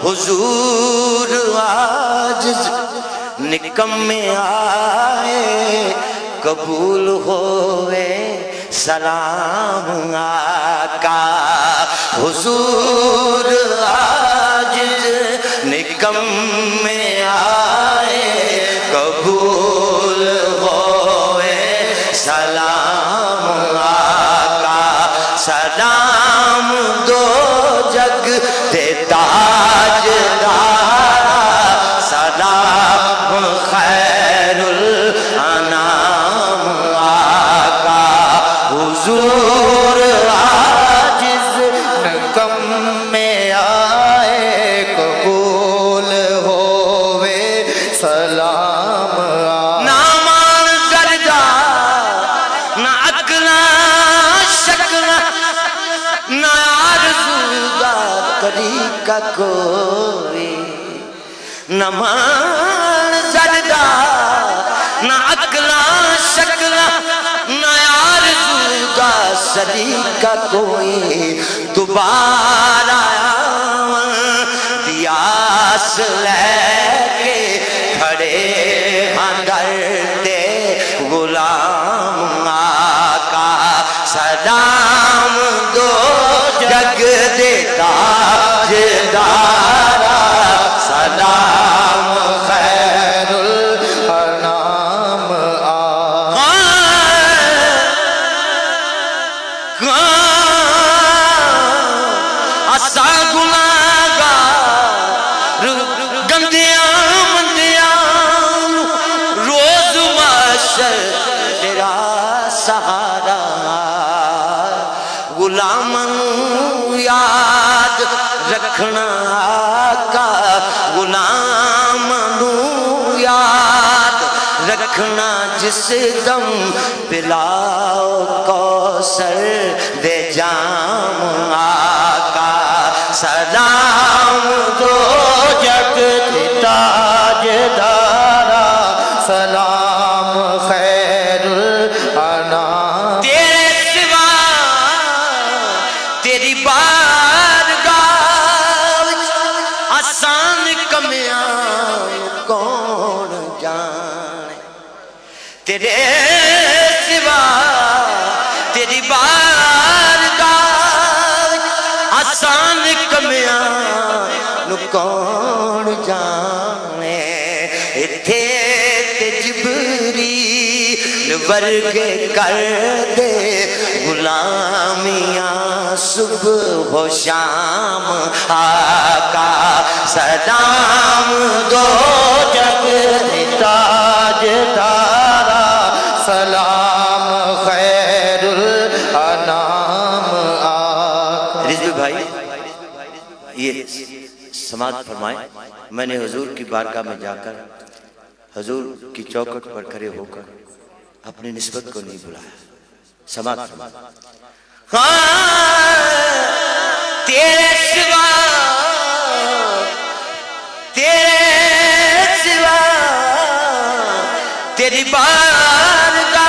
حضور عاجز نکمے آئے قبول ہوئے سلام آقا حضور عاجز نکمے آئے قبول ہوئے سلام آقا سلام دو جگ دے تاجدارا سلام خیر الانام آقا حضور عاجز نکمے آئے قبول ہوئے سلام آقا نہ مان درجہ نہ اکلا شکلا نہ آرزوگا طریقہ کوئی نہ مان زردہ نہ اکلا شکلا نہ آرزوگا طریقہ کوئی دوبارہ دیاس لے کے کھڑے ہاں در دے غلام آقا سلام دو جگ دے تاجدارا سلام خیر الانام آقا اسا گناہگار گندیاں مندیاں روز محشر تیرا سہارا غلاماں یاد رکھنا آقا غلاماں یاد رکھنا جس دم پلاؤ کوثر دے جام آقا سلام دو جگ دے تاجدارا سلام خیر الانام تیرے سوا تیری بارگاہ آسان کمیاں کون جانے تیرے سوا تیری بارگاہ آسان کمیاں کون جانے اتھے تے جبریل ورگے کر دے غلامیاں صبح و شام آقا سلام دو جگ دے تاجدارا سلام خیر الانام آقا رضوی بھائی یہ سماعت فرمائیں میں نے حضور کی بارگاہ میں جا کر حضور کی چوکھٹ پر کھڑے ہو کر اپنی نسبت کو نہیں بلایا سماعت فرمائیں تیرے سوا تیری بارگاہ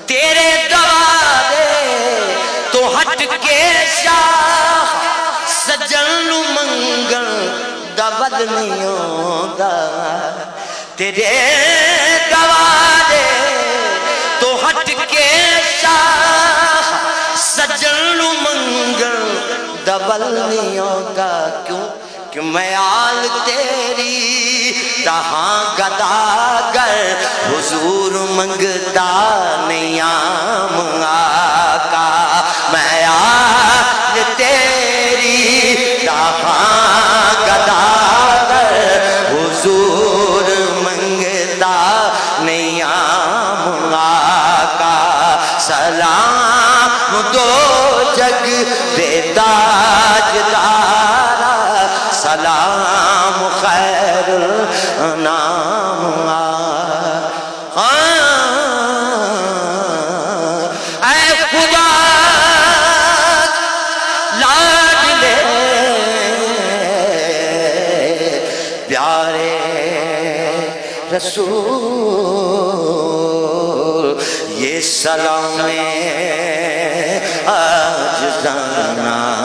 تیرے دوارے تو ہٹ کے شاہ سجن منگل دبد نہیں ہوگا تیرے دوارے تو ہٹ کے شاہ سجن منگل دبل نہیں ہوگا کیوں کہ میں آل تیری تہاں گداگر حضور منگتا نیام آقا میں آل تیری تہاں گداگر حضور منگتا نیام آقا سلام دو جگ دے تاجدارا سلام خیر الانام اے خدا لاڈلے پیارے رسول سلام آج زانا